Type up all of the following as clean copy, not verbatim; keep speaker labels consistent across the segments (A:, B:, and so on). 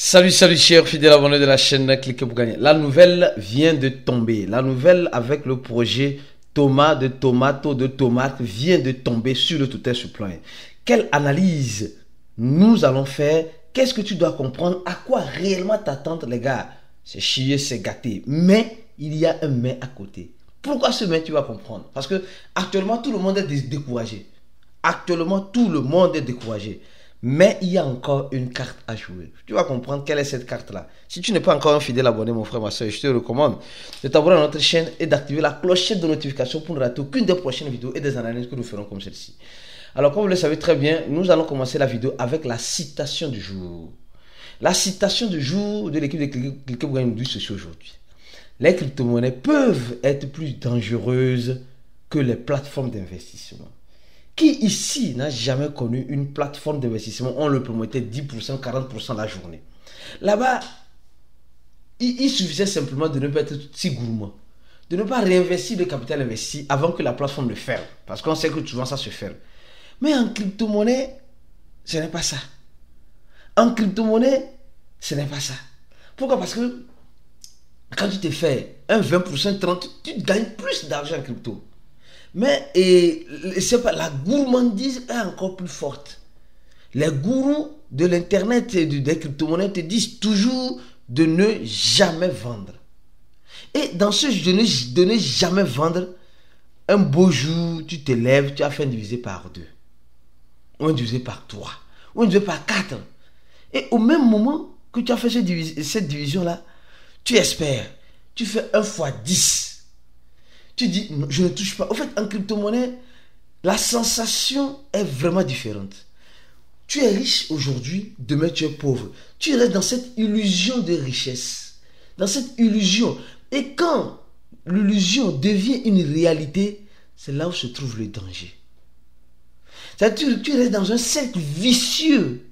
A: Salut, salut chers fidèles abonnés de la chaîne Cliquez pour gagner. La nouvelle vient de tomber. La nouvelle avec le projet Tomato de tomate vient de tomber sur le Toutest Supply. Quelle analyse nous allons faire? Qu'est-ce que tu dois comprendre? À quoi réellement t'attendre les gars? C'est chier, c'est gâté. Mais il y a un mais à côté. Pourquoi ce mais tu vas comprendre? Parce que actuellement tout le monde est découragé. Actuellement tout le monde est découragé. Mais il y a encore une carte à jouer. Tu vas comprendre quelle est cette carte-là. Si tu n'es pas encore un fidèle abonné, mon frère, ma soeur, je te recommande de t'abonner à notre chaîne et d'activer la clochette de notification pour ne rater aucune des prochaines vidéos et des analyses que nous ferons comme celle-ci. Alors, comme vous le savez très bien, nous allons commencer la vidéo avec la citation du jour. La citation du jour de l'équipe de Cliquez pour gagner nous dit ceci aujourd'hui. Les crypto-monnaies peuvent être plus dangereuses que les plateformes d'investissement. Qui ici n'a jamais connu une plateforme d'investissement? On le promettait 10%, 40% la journée. Là-bas, il suffisait simplement de ne pas être si gourmand. De ne pas réinvestir le capital investi avant que la plateforme le ferme. Parce qu'on sait que souvent ça se ferme. Mais en crypto-monnaie, ce n'est pas ça. En crypto-monnaie, ce n'est pas ça. Pourquoi? Parce que quand tu te fais un 20%, 30%, tu gagnes plus d'argent en crypto. Mais c'est pas, la gourmandise est encore plus forte. Les gourous de l'internet et des crypto-monnaies te disent toujours de ne jamais vendre. Et dans ce de ne jamais vendre, un beau jour, tu te lèves, tu as fait diviser par 2. Ou un divisé par 3. Ou un divisé par 4. Et au même moment que tu as fait cette division-là, tu espères. Tu fais 1 fois 10. Tu dis, non, je ne touche pas. En fait, en crypto-monnaie, la sensation est vraiment différente. Tu es riche aujourd'hui, demain tu es pauvre. Tu restes dans cette illusion de richesse. Dans cette illusion. Et quand l'illusion devient une réalité, c'est là où se trouve le danger. C'est-à-dire, tu restes dans un cercle vicieux.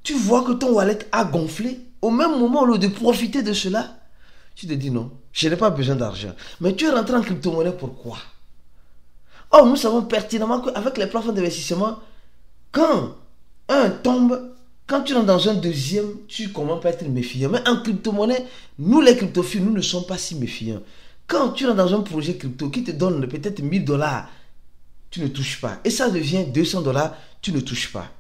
A: Tu vois que ton wallet a gonflé. Au même moment, au lieu de profiter de cela, tu te dis non, je n'ai pas besoin d'argent. Mais tu es rentré en crypto-monnaie, pourquoi? Or, nous savons pertinemment qu'avec les plateformes d'investissement, quand un tombe, quand tu rentres dans un deuxième, tu commences à être méfiant. Mais en crypto-monnaie, nous les cryptophiles, nous ne sommes pas si méfiants. Quand tu rentres dans un projet crypto qui te donne peut-être $1000, tu ne touches pas. Et ça devient $200, tu ne touches pas.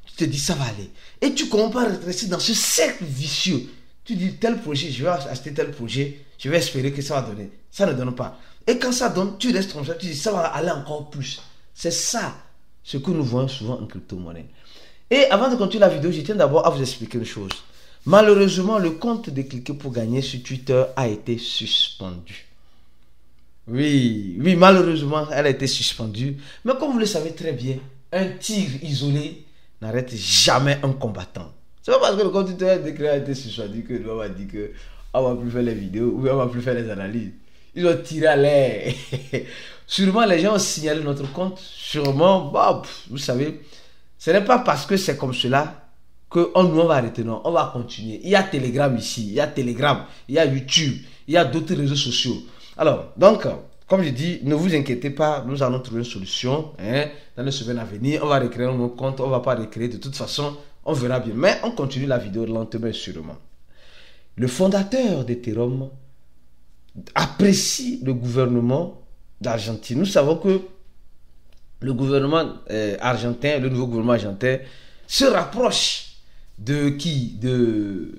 A: Tu te dis ça va aller. Et tu commences à rester dans ce cercle vicieux. Tu dis tel projet, je vais acheter tel projet, je vais espérer que ça va donner. Ça ne donne pas. Et quand ça donne, tu restes comme ça, tu dis ça va aller encore plus. C'est ça ce que nous voyons souvent en crypto-monnaie. Et avant de continuer la vidéo, je tiens d'abord à vous expliquer une chose. Malheureusement, le compte de Cliquez pour gagner sur Twitter a été suspendu. Oui, malheureusement, elle a été suspendue. Mais comme vous le savez très bien, un tir isolé n'arrête jamais un combattant. C'est pas parce que le compte Twitter a été suspendu que l'on va dire que on va plus faire les vidéos ou on va plus faire les analyses. Ils ont tiré à l'air. Sûrement les gens ont signalé notre compte. Sûrement, vous savez, ce n'est pas parce que c'est comme cela qu'on va arrêter. Non, on va continuer. Il y a Telegram ici, il y a Telegram, il y a YouTube, il y a d'autres réseaux sociaux. Alors, donc, comme je dis, ne vous inquiétez pas, nous allons trouver une solution. Dans les semaines à venir, on va recréer nos comptes, on ne va pas recréer de toute façon. On verra bien. Mais on continue la vidéo lentement et sûrement. Le fondateur d'Ethereum apprécie le gouvernement d'Argentine. Nous savons que le gouvernement argentin, le nouveau gouvernement argentin, se rapproche de qui? Du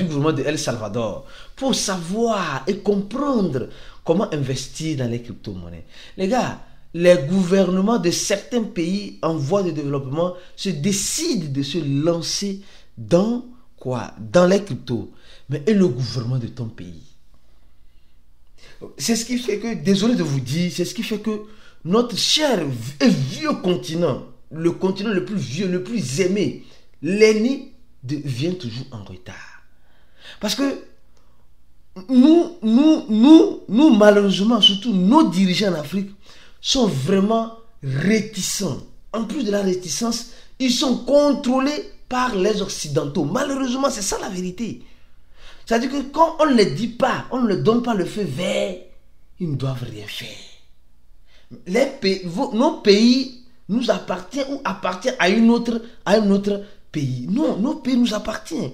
A: gouvernement de El Salvador pour savoir et comprendre comment investir dans les crypto-monnaies. Les gars, les gouvernements de certains pays en voie de développement se décident de se lancer dans quoi? Dans les cryptos. Mais et le gouvernement de ton pays? C'est ce qui fait que, désolé de vous dire, c'est ce qui fait que notre cher et vieux continent, le continent le plus vieux, le plus aimé, l'aîné, vient toujours en retard. Parce que nous, malheureusement, surtout nos dirigeants en Afrique, sont vraiment réticents. En plus de la réticence, ils sont contrôlés par les Occidentaux. Malheureusement, c'est ça la vérité. C'est-à-dire que quand on ne les dit pas, on ne leur donne pas le feu vert, ils ne doivent rien faire. Nos pays nous appartiennent ou appartiennent à une autre pays. Non, nos pays nous appartiennent.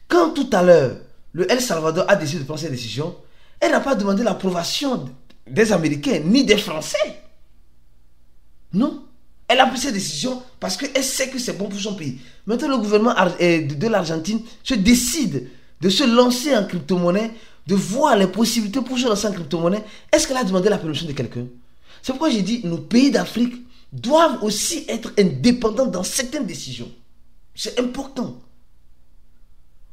A: Quand tout à l'heure, le El Salvador a décidé de prendre cette décision, elle n'a pas demandé l'approbation des Américains ni des Français. Non. Elle a pris cette décision parce qu'elle sait que c'est bon pour son pays. Maintenant, le gouvernement de l'Argentine se décide de se lancer en crypto-monnaie, de voir les possibilités pour se lancer en crypto-monnaie. Est-ce qu'elle a demandé la permission de quelqu'un? C'est pourquoi j'ai dit, nos pays d'Afrique doivent aussi être indépendants dans certaines décisions. C'est important.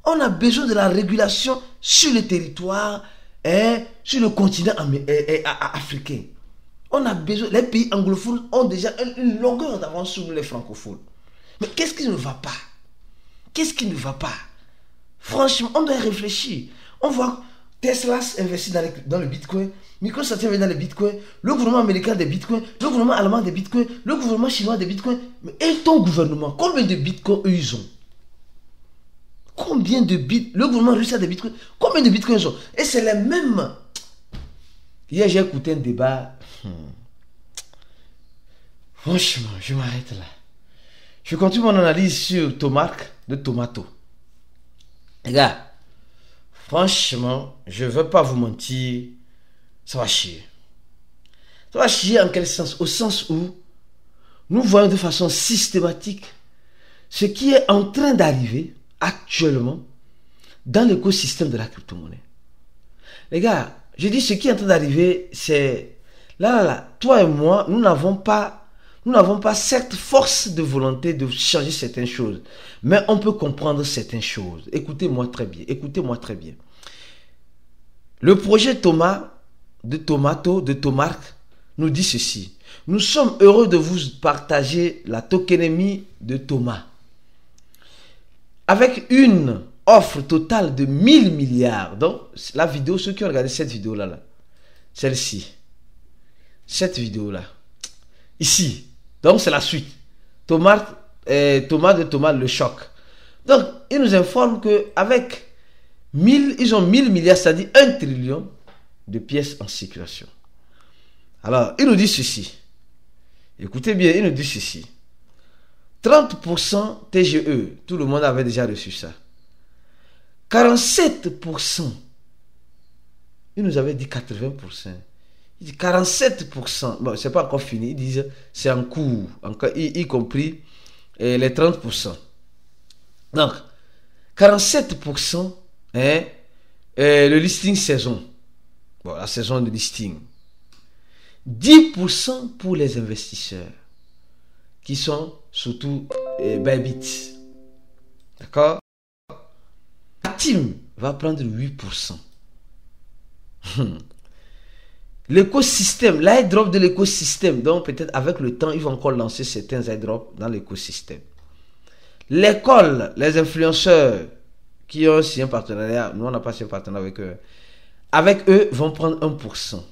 A: On a besoin de la régulation sur le territoire et sur le continent africain. On a besoin, les pays anglophones ont déjà une longueur d'avance sur nous les francophones. Mais qu'est-ce qui ne va pas? Qu'est-ce qui ne va pas? Franchement, on doit y réfléchir. On voit Tesla investit dans le Bitcoin, Microsoft investit dans le Bitcoin, le gouvernement américain des Bitcoins, le gouvernement allemand des Bitcoins, le gouvernement chinois des Bitcoins. Mais et ton gouvernement, combien de Bitcoins eux ils ont? Combien de Bitcoins? Le gouvernement russe a des Bitcoins. Combien de Bitcoins ils ont? Et c'est les mêmes. Hier, j'ai écouté un débat. Franchement, je m'arrête là. Je continue mon analyse sur Tomark de Tomato. Les gars, franchement, je ne veux pas vous mentir, ça va chier. Ça va chier en quel sens? Au sens où nous voyons de façon systématique ce qui est en train d'arriver actuellement dans l'écosystème de la crypto-monnaie. Les gars, je dis ce qui est en train d'arriver, c'est... Là, toi et moi, nous n'avons pas cette force de volonté de changer certaines choses. Mais on peut comprendre certaines choses. Écoutez-moi très bien. Écoutez-moi très bien. Le projet Thomas, de Tomato, de Tomark, nous dit ceci. Nous sommes heureux de vous partager la tokenomie de Thomas. Avec une offre totale de 1000 milliards. Donc, la vidéo, ceux qui ont regardé cette vidéo-là, celle-ci. Cette vidéo-là. Ici. Donc, c'est la suite. Thomas de Thomas le choc. Donc, il nous informe qu'avec 1000, ils ont 1000 milliards, c'est-à-dire 1 trillion de pièces en circulation. Alors, il nous dit ceci. Écoutez bien, il nous dit ceci. 30% TGE, tout le monde avait déjà reçu ça. 47%, il nous avait dit 80%. Il dit 47%, bon, c'est pas encore fini, ils disent c'est en cours, y compris les 30%. Donc, 47%, le listing saison. Bon, la saison de listing. 10% pour les investisseurs, qui sont surtout Bybit. D'accord? La team va prendre 8%. L'écosystème, l'airdrop de l'écosystème, donc peut-être avec le temps, ils vont encore lancer certains airdrops dans l'écosystème. L'école, les influenceurs qui ont aussi un partenariat, nous on n'a pas ce partenariat avec eux vont prendre 1%.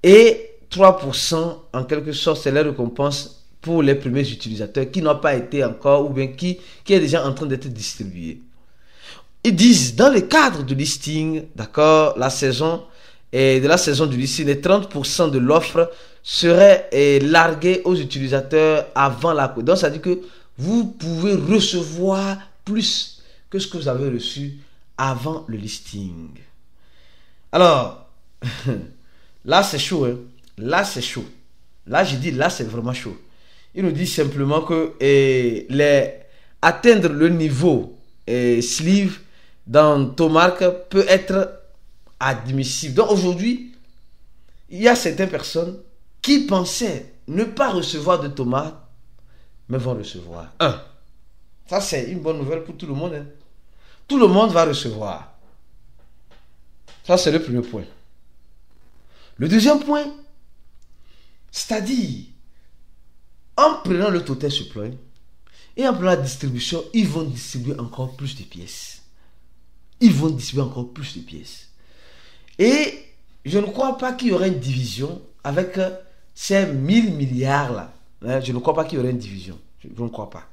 A: Et 3%, en quelque sorte, c'est la récompense pour les premiers utilisateurs qui n'ont pas été encore, ou bien qui est déjà en train d'être distribué. Ils disent, dans le cadre du listing, d'accord, la saison du listing, les 30% de l'offre seraient largués aux utilisateurs avant la code. Donc, ça dit que vous pouvez recevoir plus que ce que vous avez reçu avant le listing. Alors, là, c'est chaud. Hein? Là, c'est chaud. Là, je dis, là, c'est vraiment chaud. Il nous dit simplement que atteindre le niveau sleeve dans Tomark peut être admissible. Donc aujourd'hui, il y a certaines personnes qui pensaient ne pas recevoir de Tomark, mais vont recevoir. Ça c'est une bonne nouvelle pour tout le monde. Hein. Tout le monde va recevoir. Ça c'est le premier point. Le deuxième point, c'est-à-dire, en prenant le total supply et en prenant la distribution, ils vont distribuer encore plus de pièces. Ils vont distribuer encore plus de pièces. Et je ne crois pas qu'il y aurait une division avec ces 1000 milliards là. Je ne crois pas qu'il y aurait une division. Je ne crois pas.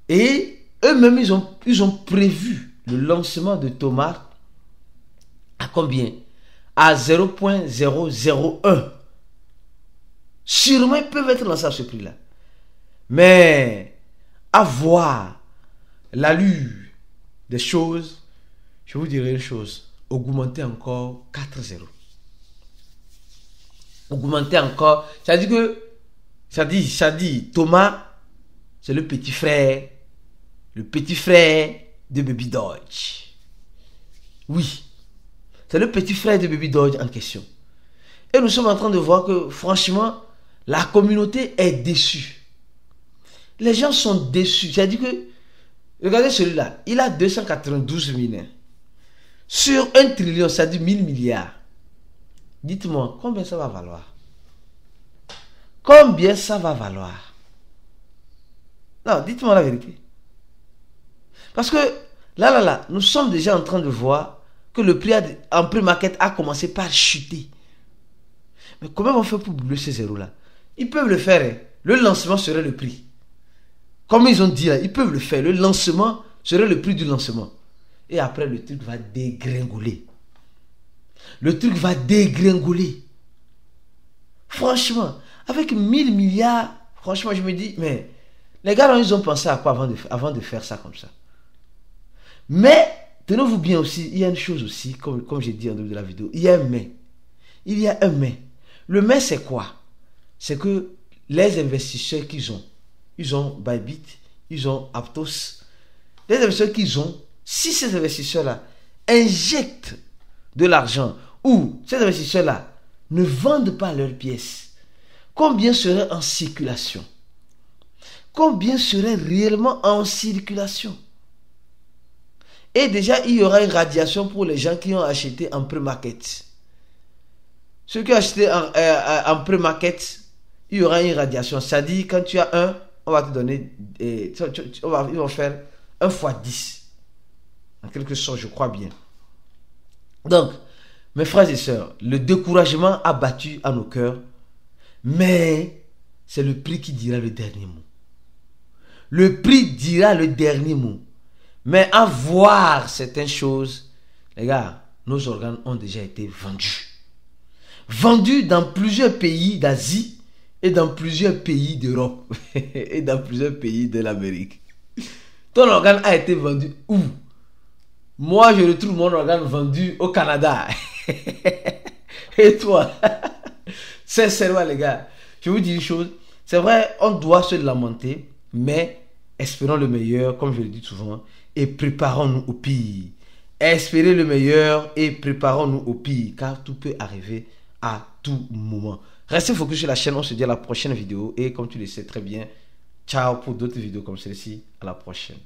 A: Et eux-mêmes, ils ont prévu le lancement de Thomas à combien? À 0.001. Sûrement, ils peuvent être lancés à ce prix-là. Mais avoir l'allure des choses, je vous dirai une chose, augmenter encore 4-0. Augmenter encore, ça dit que, ça dit, Thomas, c'est le petit frère de Baby Dodge. Oui, c'est le petit frère de Baby Dodge en question. Et nous sommes en train de voir que, franchement, la communauté est déçue. Les gens sont déçus. C'est-à-dire que, regardez celui-là, il a 292 000. Sur 1 trillion, ça dit 1000 milliards. Dites-moi, combien ça va valoir? Combien ça va valoir? Non, dites-moi la vérité. Parce que, là, nous sommes déjà en train de voir que le prix en pré-market a commencé par chuter. Mais comment on fait pour doubler ces zéros-là? Ils peuvent le faire. Hein. Le lancement serait le prix. Comme ils ont dit là, ils peuvent le faire. Le lancement serait le prix du lancement. Et après, le truc va dégringoler. Le truc va dégringoler. Franchement, avec 1000 milliards, franchement, je me dis, mais les gars, là, ils ont pensé à quoi avant de faire ça comme ça? Mais, tenez-vous bien aussi, il y a une chose aussi, comme j'ai dit en début de la vidéo, il y a un mais. Il y a un mais. Le mais, c'est quoi? C'est que les investisseurs qu'ils ont, ils ont Bybit, ils ont Aptos, les investisseurs qu'ils ont, si ces investisseurs-là injectent de l'argent ou ces investisseurs-là ne vendent pas leurs pièces, combien serait en circulation? Combien serait réellement en circulation? Et déjà, il y aura une radiation pour les gens qui ont acheté en pré-market. Ceux qui ont acheté en pré-market, il y aura une radiation. C'est-à-dire, quand tu as un, on va te donner, ils vont faire 1 fois 10. En quelque sorte, je crois bien. Donc, mes frères et sœurs, le découragement a battu à nos cœurs, mais c'est le prix qui dira le dernier mot. Le prix dira le dernier mot. Mais à voir certaines choses, les gars, nos organes ont déjà été vendus. Vendus dans plusieurs pays d'Asie et dans plusieurs pays d'Europe et dans plusieurs pays de l'Amérique. Ton organe a été vendu où? Moi, je retrouve mon organe vendu au Canada. Et toi? Sincèrement, les gars, je vous dis une chose. C'est vrai, on doit se lamenter, mais espérons le meilleur, comme je le dis souvent, et préparons-nous au pire. Espérez le meilleur et préparons-nous au pire, car tout peut arriver à tout moment. Restez focus sur la chaîne, on se dit à la prochaine vidéo. Et comme tu le sais très bien, ciao pour d'autres vidéos comme celle-ci. À la prochaine.